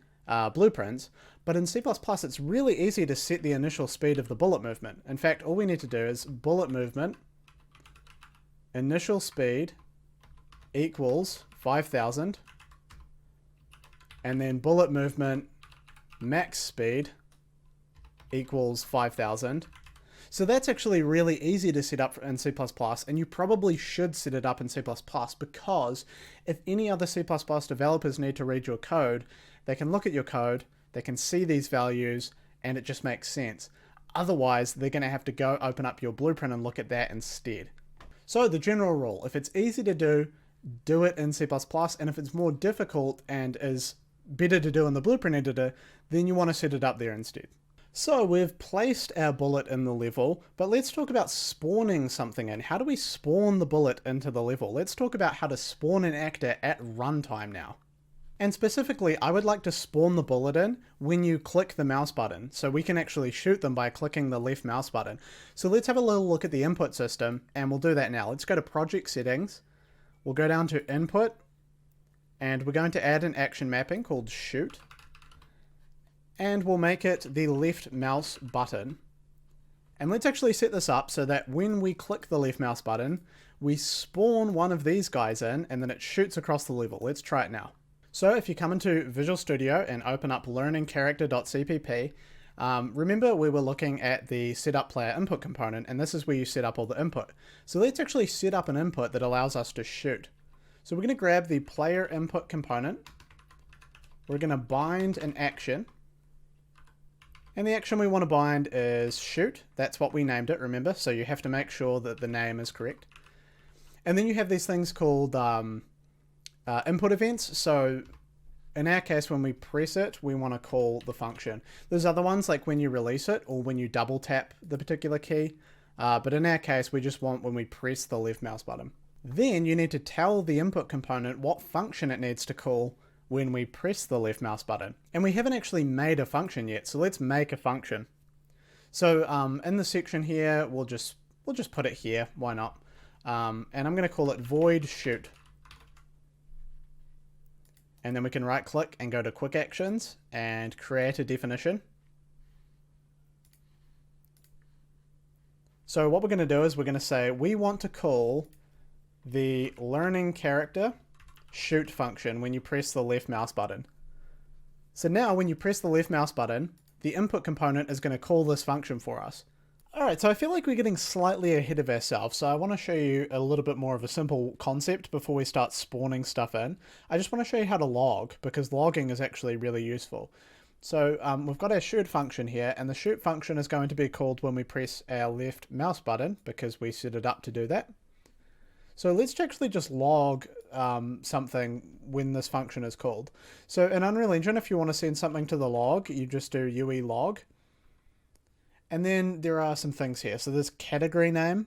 blueprints, but in C++ it's really easy to set the initial speed of the bullet movement. In fact, all we need to do is bullet movement initial speed equals 5,000 and then bullet movement max speed equals 5,000. So that's actually really easy to set up in C++, and you probably should set it up in C++, because if any other C++ developers need to read your code, they can look at your code, they can see these values, and it just makes sense. Otherwise, they're going to have to go open up your blueprint and look at that instead. So the general rule, if it's easy to do it in C++, and if it's more difficult and is better to do in the blueprint editor, then you want to set it up there instead. So we've placed our bullet in the level, but let's talk about spawning something in. How do we spawn the bullet into the level? Let's talk about how to spawn an actor at runtime now. And specifically, I would like to spawn the bullet in when you click the mouse button, so we can actually shoot them by clicking the left mouse button. So let's have a little look at the input system, and we'll do that now. Let's go to Project Settings. We'll go down to Input, and we're going to add an action mapping called Shoot. And we'll make it the left mouse button. And let's actually set this up so that when we click the left mouse button, we spawn one of these guys in, and then it shoots across the level. Let's try it now. So if you come into Visual Studio and open up learningcharacter.cpp, remember we were looking at the setup player input component, and this is where you set up all the input. So let's actually set up an input that allows us to shoot. So we're going to grab the player input component. We're going to bind an action. And the action we want to bind is shoot. That's what we named it, remember? So you have to make sure that the name is correct. And then you have these things called input events. So in our case, when we press it, we want to call the function. There's other ones like when you release it or when you double tap the particular key. But in our case, we just want when we press the left mouse button. Then you need to tell the input component what function it needs to call when we press the left mouse button. And we haven't actually made a function yet, so let's make a function. So in the section here, we'll just put it here, why not? And I'm going to call it void shoot. And then we can right click and go to quick actions and create a definition. So what we're going to do is we're going to say we want to call the learning character shoot function when you press the left mouse button. So now when you press the left mouse button, the input component is going to call this function for us. Alright, so I feel like we're getting slightly ahead of ourselves, so I want to show you a little bit more of a simple concept before we start spawning stuff in. I just want to show you how to log, because logging is actually really useful. So we've got our shoot function here, and the shoot function is going to be called when we press our left mouse button, because we set it up to do that. So let's actually just log something when this function is called. So in Unreal Engine, if you want to send something to the log, you just do UE log. And then there are some things here. So there's category name.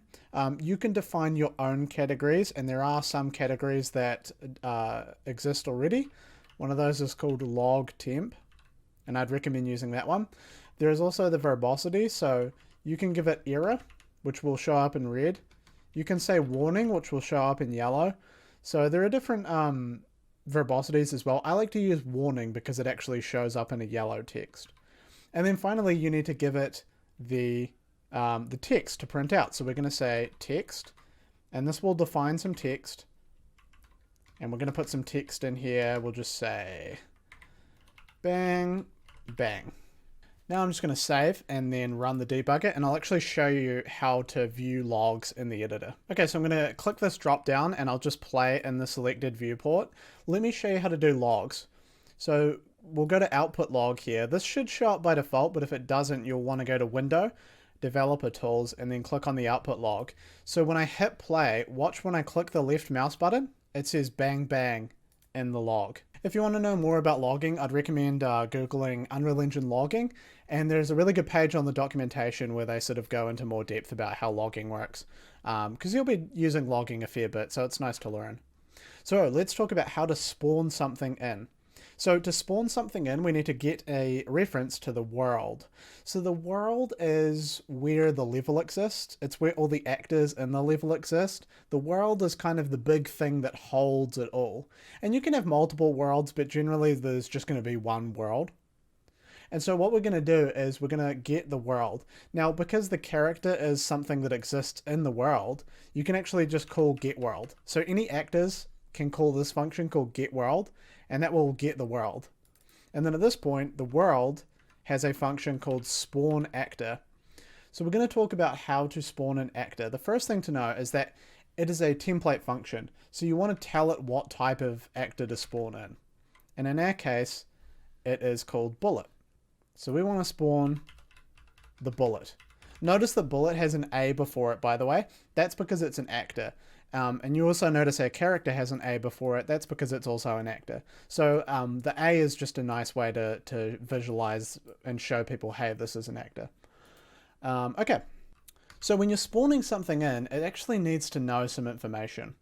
You can define your own categories, and there are some categories that exist already. One of those is called log temp, and I'd recommend using that one. There is also the verbosity, so you can give it error, which will show up in red. You can say warning, which will show up in yellow. So there are different verbosities as well. I like to use warning because it actually shows up in a yellow text. And then finally, you need to give it the text to print out. So we're going to say text, and this will define some text. And we're going to put some text in here. We'll just say bang, bang. Now I'm just going to save and then run the debugger, and I'll actually show you how to view logs in the editor. Okay, so I'm going to click this drop down and I'll just play in the selected viewport. Let me show you how to do logs. So we'll go to output log here. This should show up by default, but if it doesn't, you'll want to go to Window, Developer Tools, and then click on the output log. So when I hit play, watch when I click the left mouse button, it says bang bang in the log. If you want to know more about logging, I'd recommend Googling Unreal Engine logging, and there's a really good page on the documentation where they sort of go into more depth about how logging works, because you'll be using logging a fair bit, so it's nice to learn. So let's talk about how to spawn something in. So to spawn something in, we need to get a reference to the world. So the world is where the level exists. It's where all the actors in the level exist. The world is kind of the big thing that holds it all. And you can have multiple worlds, but generally there's just going to be one world. And so what we're going to do is we're going to get the world. Now, because the character is something that exists in the world, you can actually just call getWorld. So any actors can call this function called getWorld, and that will get the world. And then at this point, the world has a function called spawn actor. So we're going to talk about how to spawn an actor. The first thing to know is that it is a template function. So you want to tell it what type of actor to spawn in. And in our case, it is called bullet. So we want to spawn the bullet. Notice the bullet has an A before it, by the way. That's because it's an actor. And you also notice our character has an A before it. That's because it's also an actor. So the A is just a nice way to visualize and show people, hey, this is an actor. Okay. So when you're spawning something in, it actually needs to know some information.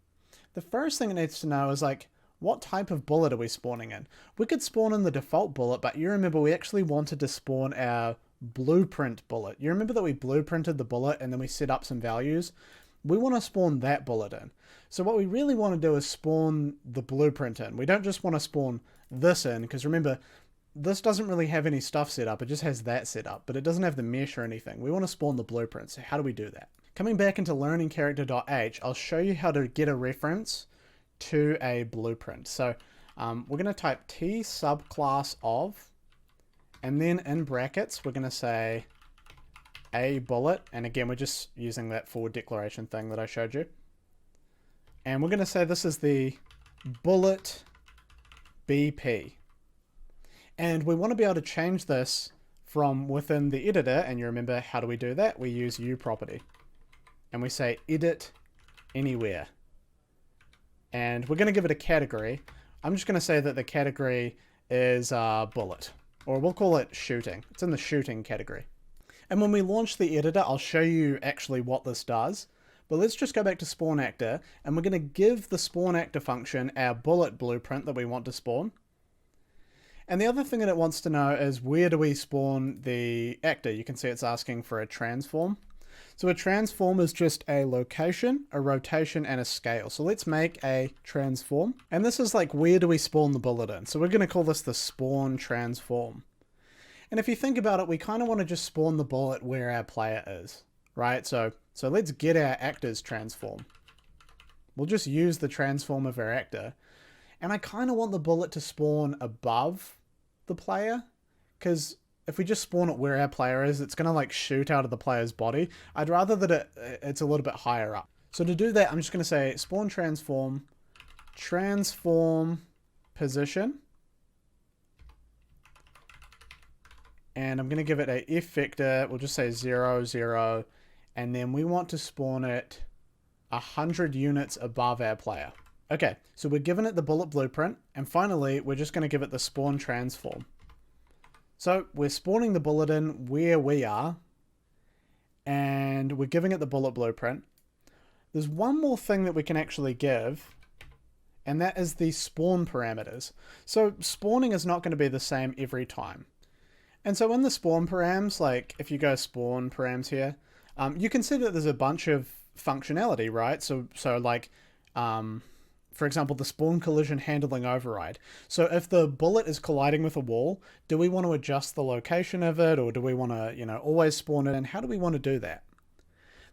The first thing it needs to know is like, what type of bullet are we spawning in? We could spawn in the default bullet, but you remember we actually wanted to spawn our blueprint bullet. You remember that we blueprinted the bullet and then we set up some values? We want to spawn that bullet in. So what we really want to do is spawn the blueprint in. We don't just want to spawn this in, because remember, this doesn't really have any stuff set up. It just has that set up, but it doesn't have the mesh or anything. We want to spawn the blueprint. So how do we do that? Coming back into learning character.h, I'll show you how to get a reference to a blueprint. So we're going to type T subclass of, and then in brackets, we're going to say a bullet. And again, we're just using that forward declaration thing that I showed you. And we're going to say this is the bullet BP. And we want to be able to change this from within the editor. And you remember, how do we do that? We use U property. And we say edit anywhere. And we're going to give it a category. I'm just going to say that the category is bullet. Or we'll call it shooting. It's in the shooting category. And when we launch the editor, I'll show you actually what this does. But let's just go back to spawn actor. And we're going to give the spawn actor function our bullet blueprint that we want to spawn. And the other thing that it wants to know is, where do we spawn the actor? You can see it's asking for a transform. So a transform is just a location, a rotation, and a scale. So let's make a transform. And this is like, where do we spawn the bullet in? So we're going to call this the spawn transform. And if you think about it, we kind of want to just spawn the bullet where our player is, right? So let's get our actor's transform. We'll just use the transform of our actor. And I kind of want the bullet to spawn above the player, because if we just spawn it where our player is, it's going to like shoot out of the player's body. I'd rather that it's a little bit higher up. So to do that, I'm just going to say spawn transform position. And I'm going to give it a F vector. We'll just say 0, 0. And then we want to spawn it 100 units above our player. Okay, so we're giving it the bullet blueprint. And finally, we're just going to give it the spawn transform. So we're spawning the bullet in where we are. And we're giving it the bullet blueprint. There's one more thing that we can actually give. And that is the spawn parameters. So spawning is not going to be the same every time. And so in the spawn params, like if you go spawn params here, you can see that there's a bunch of functionality, right? So like, for example, the spawn collision handling override. So if the bullet is colliding with a wall, do we want to adjust the location of it, or do we want to, always spawn it in? How do we want to do that?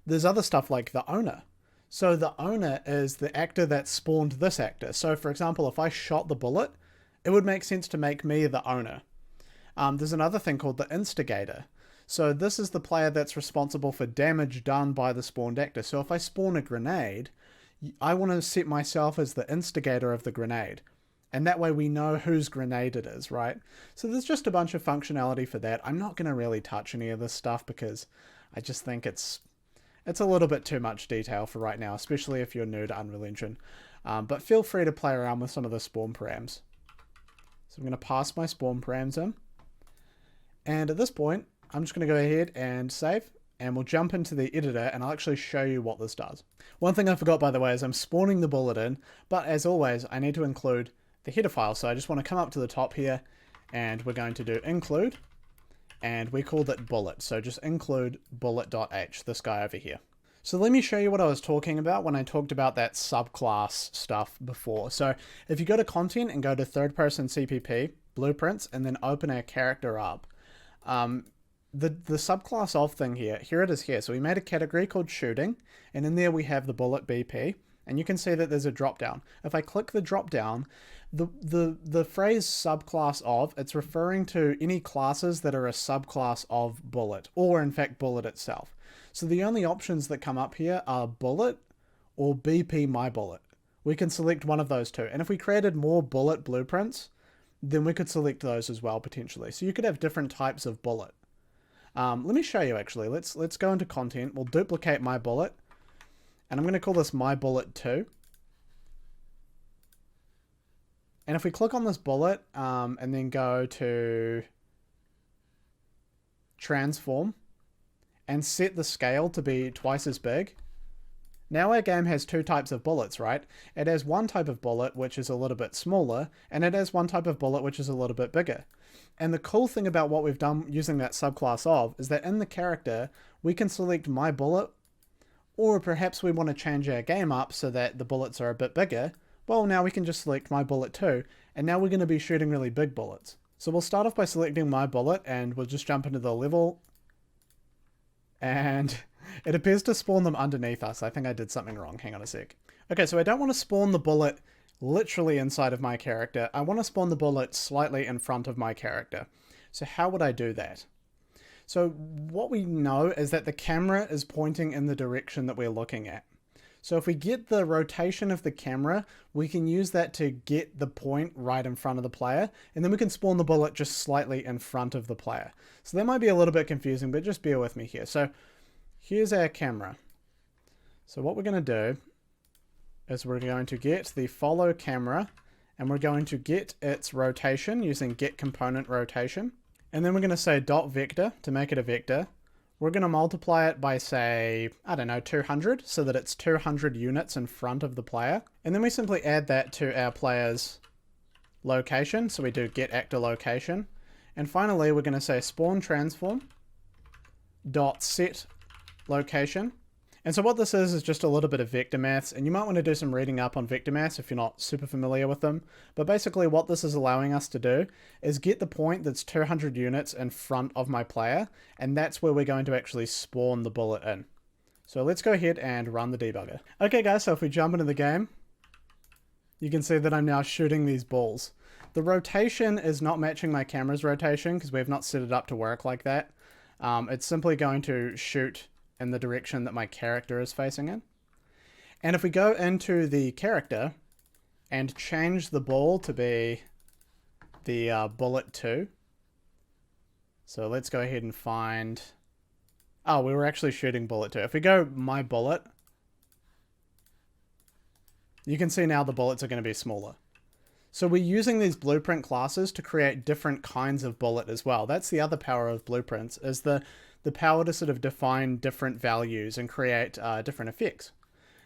There's other stuff like the owner. So the owner is the actor that spawned this actor. So for example, if I shot the bullet, it would make sense to make me the owner. There's another thing called the instigator. So this is the player that's responsible for damage done by the spawned actor. So if I spawn a grenade, I want to set myself as the instigator of the grenade. And that way we know whose grenade it is, right? So there's just a bunch of functionality for that. I'm not going to really touch any of this stuff because I just think it's a little bit too much detail for right now, especially if you're new to Unreal Engine. But feel free to play around with some of the spawn params. So I'm going to pass my spawn params in. And at this point, I'm just going to go ahead and save, and we'll jump into the editor and I'll actually show you what this does. One thing I forgot, by the way, is I'm spawning the bullet in, but as always, I need to include the header file. So I just want to come up to the top here and we're going to do include, and we called it bullet. So just include bullet.h, this guy over here. So let me show you what I was talking about when I talked about that subclass stuff before. So if you go to content and go to third person CPP, blueprints, and then open our character up, the subclass of thing here it is here. So we made a category called shooting, and in there we have the bullet BP, and you can see that there's a drop down. If I click the drop down, the phrase subclass of, it's referring to any classes that are a subclass of bullet, or in fact bullet itself. So the only options that come up here are bullet or BP my bullet. We can select one of those two, and if we created more bullet blueprints, then we could select those as well potentially. So you could have different types of bullet. Let me show you actually. Let's go into content. We'll duplicate my bullet. And I'm going to call this my bullet 2. And if we click on this bullet and then go to transform and set the scale to be twice as big, now our game has two types of bullets, right? It has one type of bullet which is a little bit smaller, and it has one type of bullet which is a little bit bigger. And the cool thing about what we've done using that subclass of is that in the character we can select my bullet, or perhaps we want to change our game up so that the bullets are a bit bigger. Well, now we can just select my bullet 2, and now we're going to be shooting really big bullets. So we'll start off by selecting my bullet, and we'll just jump into the level, and it appears to spawn them underneath us. I think I did something wrong. Hang on a sec. Okay, so I don't want to spawn the bullet literally inside of my character. I want to spawn the bullet slightly in front of my character. So how would I do that? So what we know is that the camera is pointing in the direction that we're looking at. So if we get the rotation of the camera, we can use that to get the point right in front of the player, and then we can spawn the bullet just slightly in front of the player. So that might be a little bit confusing, but just bear with me here. So here's our camera. So what we're going to do is we're going to get the follow camera, and we're going to get its rotation using get component rotation. And then we're going to say dot vector to make it a vector. We're going to multiply it by, say, I don't know, 200, so that it's 200 units in front of the player. And then we simply add that to our player's location. So we do get actor location. And finally, we're going to say spawn transform dot set location. And so what this is just a little bit of vector maths, and you might want to do some reading up on vector maths if you're not super familiar with them. But basically what this is allowing us to do is get the point that's 200 units in front of my player, and that's where we're going to actually spawn the bullet in. So let's go ahead and run the debugger. Okay guys, so if we jump into the game, you can see that I'm now shooting these balls. The rotation is not matching my camera's rotation because we've not set it up to work like that. It's simply going to shoot in the direction that my character is facing in. And if we go into the character and change the ball to be the bullet 2. So let's go ahead and find... Oh, we were actually shooting bullet 2. If we go my bullet, you can see now the bullets are going to be smaller. So we're using these blueprint classes to create different kinds of bullet as well. That's the other power of blueprints, is the power to sort of define different values and create different effects.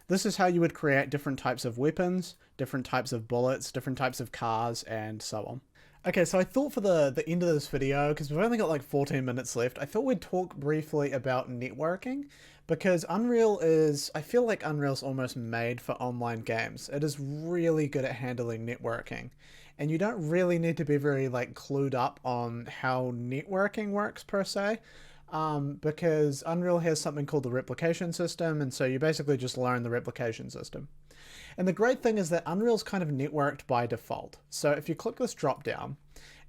This is how you would create different types of weapons, different types of bullets, different types of cars, and so on. Okay, so I thought for the end of this video, because we've only got like 14 minutes left, I thought we'd talk briefly about networking, because Unreal is, I feel like Unreal's almost made for online games. It is really good at handling networking. And you don't really need to be very like clued up on how networking works per se. Because Unreal has something called the replication system, and so you basically just learn the replication system. And the great thing is that Unreal's kind of networked by default. So if you click this drop down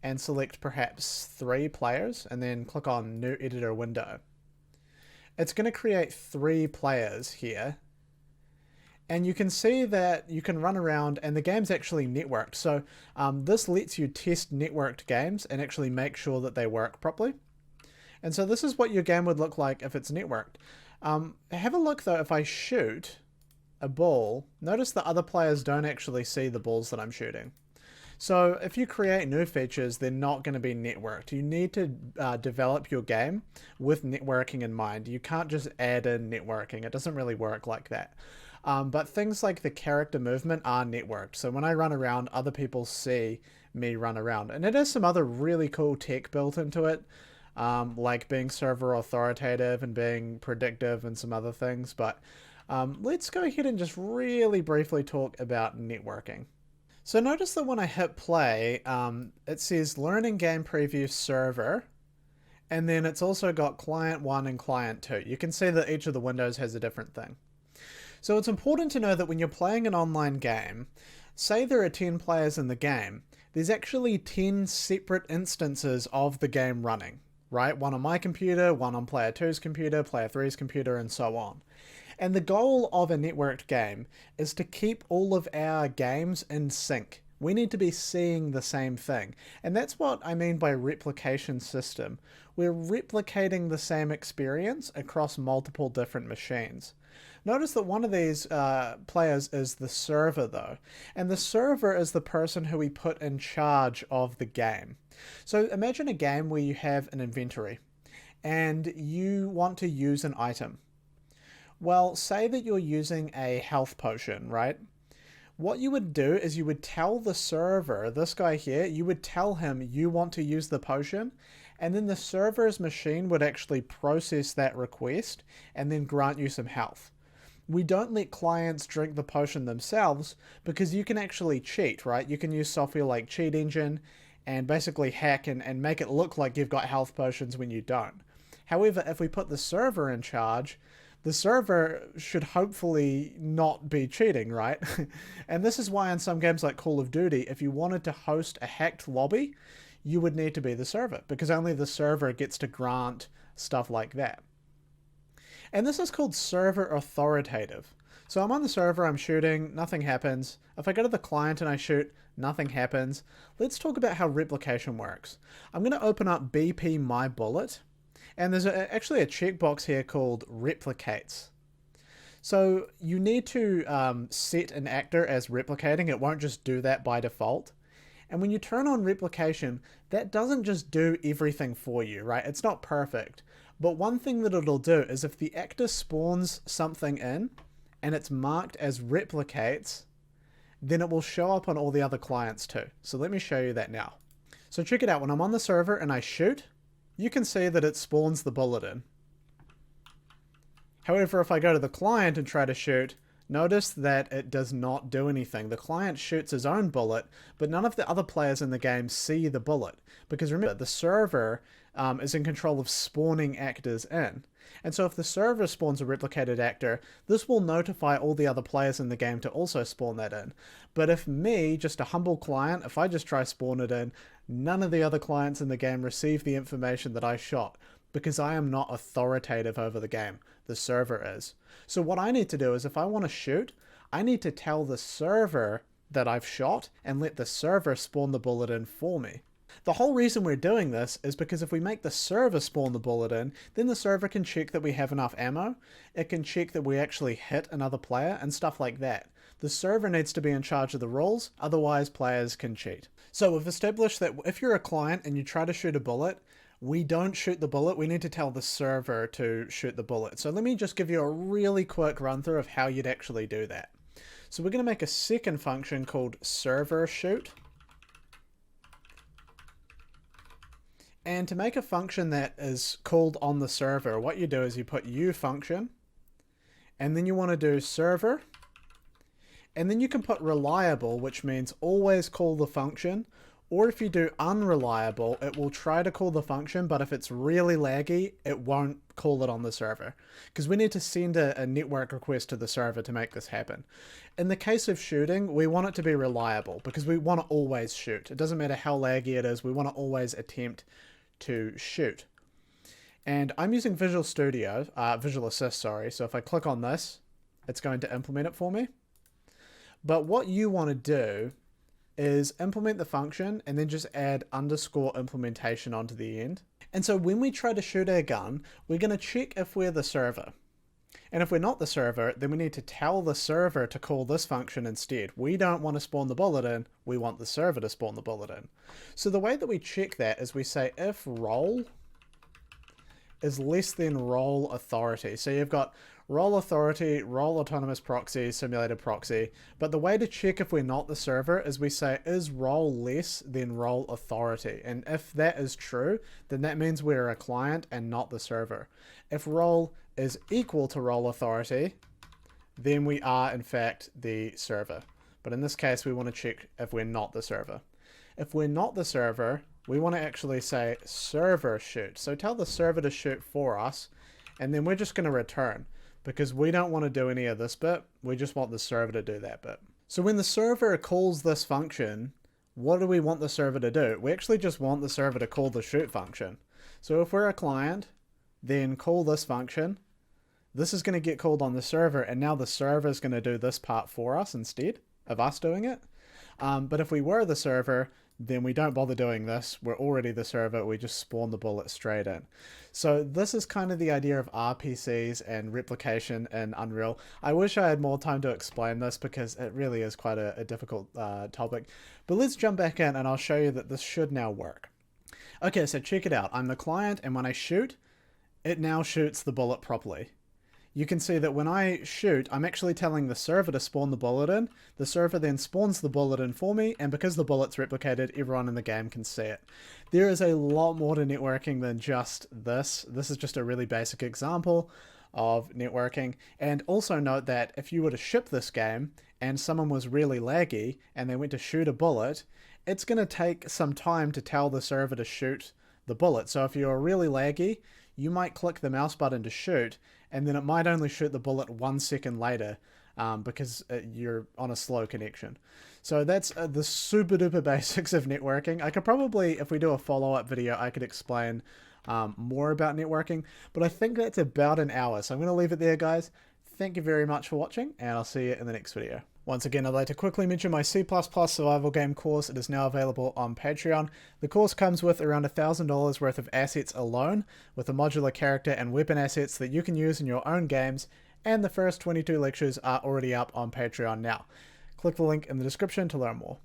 and select perhaps 3 players and then click on new editor window, it's going to create 3 players here. And you can see that you can run around and the game's actually networked. So this lets you test networked games and actually make sure that they work properly. And so this is what your game would look like if it's networked. Have a look though, if I shoot a ball, notice the other players don't actually see the balls that I'm shooting. So if you create new features, they're not going to be networked. You need to develop your game with networking in mind. You can't just add in networking. It doesn't really work like that. But things like the character movement are networked. So when I run around, other people see me run around. And it has some other really cool tech built into it. Like being server authoritative and being predictive and some other things. But let's go ahead and just really briefly talk about networking. So notice that when I hit play, it says Learning Game Preview Server, and then it's also got Client 1 and Client 2. You can see that each of the windows has a different thing. So it's important to know that when you're playing an online game, say there are 10 players in the game, there's actually 10 separate instances of the game running, right? One on my computer, one on player 2's computer, player 3's computer, and so on. And the goal of a networked game is to keep all of our games in sync. We need to be seeing the same thing. And that's what I mean by replication system. We're replicating the same experience across multiple different machines. Notice that one of these players is the server though, and the server is the person who we put in charge of the game. So imagine a game where you have an inventory and you want to use an item. Well, say that you're using a health potion, right? What you would do is you would tell the server, this guy here, you would tell him you want to use the potion, and then the server's machine would actually process that request and then grant you some health. We don't let clients drink the potion themselves because you can actually cheat, right? You can use software like Cheat Engine and basically hack and make it look like you've got health potions when you don't. However, if we put the server in charge, the server should hopefully not be cheating, right? And this is why in some games like Call of Duty, if you wanted to host a hacked lobby, you would need to be the server, because only the server gets to grant stuff like that. And this is called server authoritative. So I'm on the server, I'm shooting, nothing happens. If I go to the client and I shoot, nothing happens. Let's talk about how replication works. I'm going to open up BP My Bullet. And there's actually a checkbox here called replicates. So you need to set an actor as replicating. It won't just do that by default. And when you turn on replication, that doesn't just do everything for you, right? It's not perfect. But one thing that it'll do is if the actor spawns something in and it's marked as replicates, then it will show up on all the other clients too. So let me show you that now. So check it out. When I'm on the server and I shoot, you can see that it spawns the bullet in. However, if I go to the client and try to shoot, notice that it does not do anything. The client shoots his own bullet, but none of the other players in the game see the bullet. Because remember, the server is in control of spawning actors in. And so if the server spawns a replicated actor, this will notify all the other players in the game to also spawn that in. But if me, just a humble client, if I just try spawn it in, none of the other clients in the game receive the information that I shot, because I am not authoritative over the game. The server is. So what I need to do is if I want to shoot, I need to tell the server that I've shot and let the server spawn the bullet in for me. The whole reason we're doing this is because if we make the server spawn the bullet in, then the server can check that we have enough ammo, it can check that we actually hit another player and stuff like that. The server needs to be in charge of the rules, otherwise players can cheat. So we've established that if you're a client and you try to shoot a bullet, we don't shoot the bullet, we need to tell the server to shoot the bullet. So let me just give you a really quick run through of how you'd actually do that. So we're going to make a second function called server shoot. And to make a function that is called on the server, what you do is you put ufunction, and then you want to do server, and then you can put reliable, which means always call the function, or if you do unreliable, it will try to call the function, but if it's really laggy, it won't call it on the server. Because we need to send a network request to the server to make this happen. In the case of shooting, we want it to be reliable, because we want to always shoot. It doesn't matter how laggy it is, we want to always attempt to shoot. And I'm using Visual Studio, Visual Assist, sorry. So if I click on this, it's going to implement it for me. But what you want to do is implement the function and then just add underscore implementation onto the end. And so when we try to shoot our gun, we're going to check if we're the server. And if we're not the server, then we need to tell the server to call this function instead. We don't want to spawn the bullet in, we want the server to spawn the bullet in. So the way that we check that is we say if role is less than role authority. So you've got role authority, role autonomous proxy, simulated proxy. But the way to check if we're not the server is we say is role less than role authority. And if that is true, then that means we're a client and not the server. If role is equal to role authority, then we are in fact the server. But in this case, we want to check if we're not the server. If we're not the server, we want to actually say server shoot. So tell the server to shoot for us, and then we're just going to return, because we don't want to do any of this bit. We just want the server to do that bit. So when the server calls this function, what do we want the server to do? We actually just want the server to call the shoot function. So if we're a client, then call this function. This is going to get called on the server, and now the server is going to do this part for us instead of us doing it. But if we were the server, then we don't bother doing this. We're already the server. We just spawn the bullet straight in. So this is kind of the idea of RPCs and replication in Unreal. I wish I had more time to explain this because it really is quite a difficult topic. But let's jump back in and I'll show you that this should now work. Okay, so check it out. I'm the client, and when I shoot, it now shoots the bullet properly. You can see that when I shoot, I'm actually telling the server to spawn the bullet in. The server then spawns the bullet in for me, and because the bullet's replicated, everyone in the game can see it. There is a lot more to networking than just this. This is just a really basic example of networking. And also note that if you were to ship this game and someone was really laggy and they went to shoot a bullet, it's going to take some time to tell the server to shoot the bullet. So if you're really laggy, you might click the mouse button to shoot, and then it might only shoot the bullet 1 second later because you're on a slow connection. So that's the super duper basics of networking. I could probably, if we do a follow-up video, I could explain more about networking, but I think that's about an hour. So I'm going to leave it there, guys. Thank you very much for watching, and I'll see you in the next video. Once again, I'd like to quickly mention my C++ survival game course. It is now available on Patreon. The course comes with around $1,000 worth of assets alone, with a modular character and weapon assets that you can use in your own games, and the first 22 lectures are already up on Patreon now. Click the link in the description to learn more.